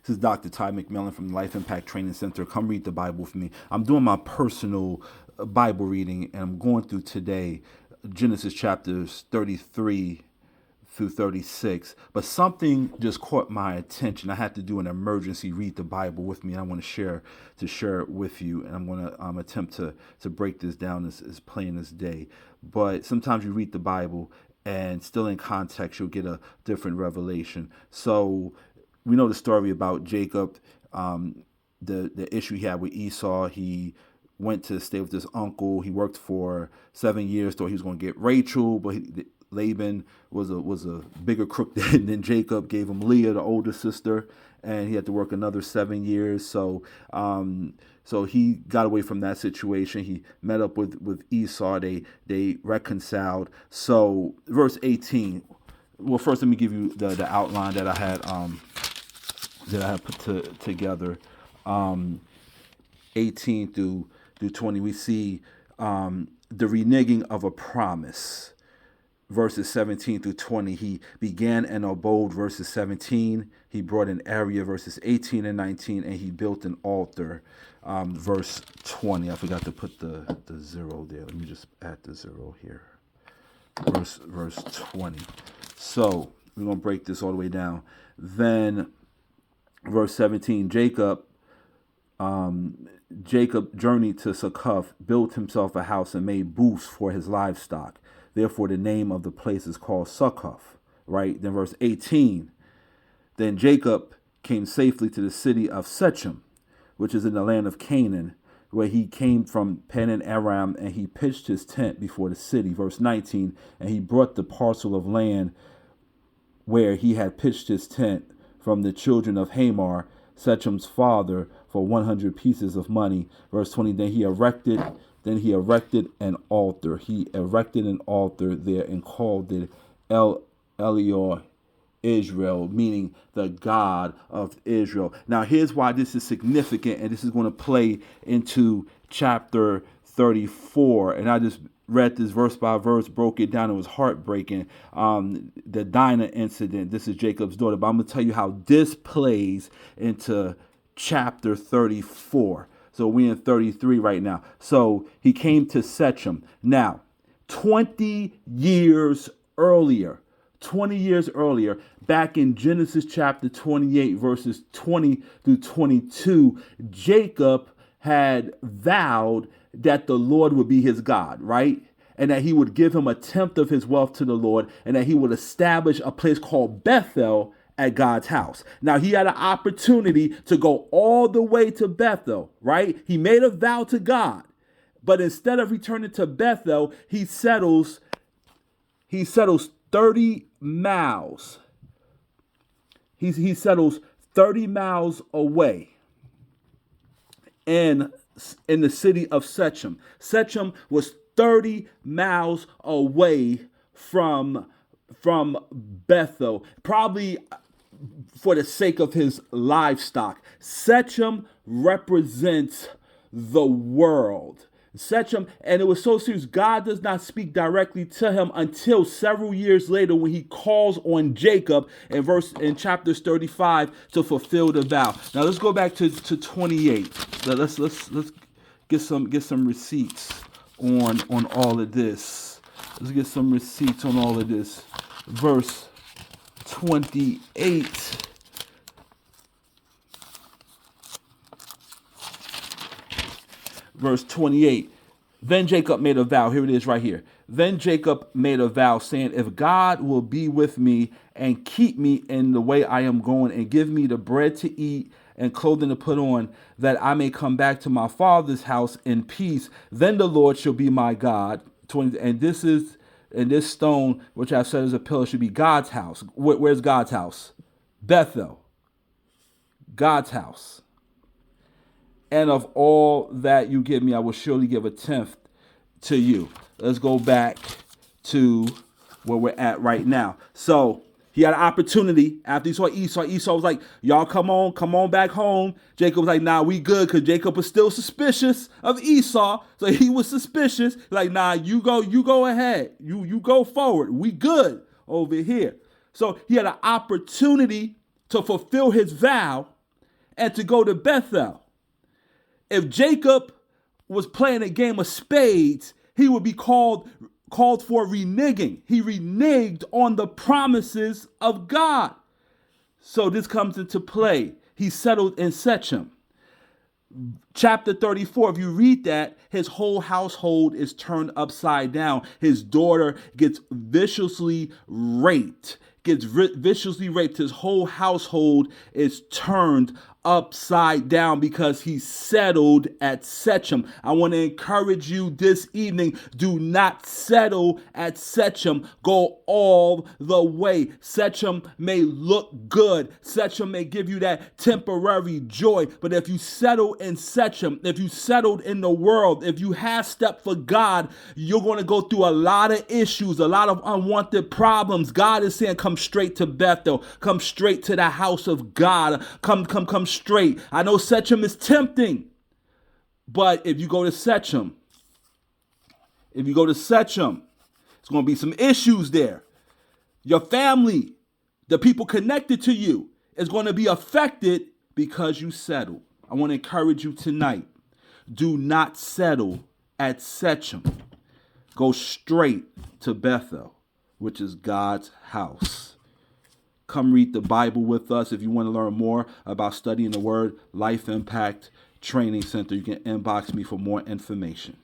This is Dr. Ty McMillan from the Life Impact Training Center. Come read the Bible with me. I'm doing my personal Bible reading, and I'm going through today Genesis chapters 33 through 36. But something just caught my attention. I had to do an emergency read the Bible with me. I want to share it with you, and I'm going to attempt to break this down as plain as day. But sometimes you read the Bible, and still in context, you'll get a different revelation. So we know the story about Jacob, the issue he had with Esau. He went to stay with his uncle. He worked for 7 years, thought he was going to get Rachel, but Laban was a bigger crook than Jacob. Gave him Leah, the older sister, and he had to work another 7 years. So he got away from that situation. He met up with Esau. They reconciled. So verse 18. Well, first let me give you the outline that I had put together. 18 through 20. We see the reneging of a promise. Verses 17 through 20, he began an abode, verses 17. He brought an area, verses 18 and 19, and he built an altar, verse 20. I forgot to put the zero there. Let me just add the zero here. Verse 20. So we're going to break this all the way down. Then, verse 17, Jacob journeyed to Succoth, built himself a house, and made booths for his livestock. Therefore, the name of the place is called Succoth, right? Then verse 18, then Jacob came safely to the city of Shechem, which is in the land of Canaan, where he came from Padan Aram, and he pitched his tent before the city. Verse 19, and he brought the parcel of land where he had pitched his tent from the children of Hamor, Shechem's father, for 100 pieces of money. Verse 20, then he erected an altar. He erected an altar there and called it El Elior Israel, meaning the God of Israel. Now, here's why this is significant, and this is going to play into chapter 34. And I just read this verse by verse, broke it down. It was heartbreaking. The Dinah incident. This is Jacob's daughter. But I'm going to tell you how this plays into chapter 34. So we're in 33 right now. So he came to Shechem. Now, 20 years earlier, back in Genesis chapter 28, verses 20 through 22, Jacob had vowed that the Lord would be his God, right? And that he would give him a tenth of his wealth to the Lord, and that he would establish a place called Bethel at God's house. Now, he had an opportunity to go all the way to Bethel, right? He made a vow to God, but instead of returning to Bethel, he settles 30 miles. He settles 30 miles away in the city of Shechem. Shechem was 30 miles away from Bethel, probably for the sake of his livestock. Shechem represents the world. Shechem, and it was so serious, God does not speak directly to him until several years later when he calls on Jacob in chapters 35 to fulfill the vow. Now let's go back to 28. Let's get some receipts on all of this. Let's get some receipts on all of this. Verse 28. Verse 28. Then Jacob made a vow. Here it is right here. Then Jacob made a vow, saying, if God will be with me and keep me in the way I am going, and give me the bread to eat and clothing to put on, that I may come back to my father's house in peace, then the Lord shall be my God. And this stone, which I've set as a pillar, should be God's house. Where's God's house? Bethel. God's house. And of all that you give me, I will surely give a tenth to you. Let's go back to where we're at right now. So he had an opportunity after he saw Esau. Esau was like, y'all come on back home. Jacob was like, nah, we good, because Jacob was still suspicious of Esau. So he was suspicious. Like, nah, you go ahead. You go forward. We good over here. So he had an opportunity to fulfill his vow, and to go to Bethel. If Jacob was playing a game of spades, he would be called for reneging. He reneged on the promises of God. So this comes into play. He settled in Shechem. Chapter 34, if you read that, his whole household is turned upside down. His daughter gets viciously raped. His whole household is turned upside down because he settled at Shechem. I want to encourage you this evening, do not settle at Shechem. Go all the way. Shechem may look good. Shechem may give you that temporary joy. But if you settle in Shechem, if you settled in the world, if you have stepped for God, you're going to go through a lot of issues, a lot of unwanted problems. God is saying, come straight to Bethel. Come straight to the house of God. Come straight. I know Shechem is tempting, but if you go to Shechem, it's going to be some issues there. Your family, the people connected to you, is going to be affected because you settle. I want to encourage you tonight. Do not settle at Shechem. Go straight to Bethel, which is God's house. Come read the Bible with us. If you want to learn more about studying the Word, Life Impact Training Center, you can inbox me for more information.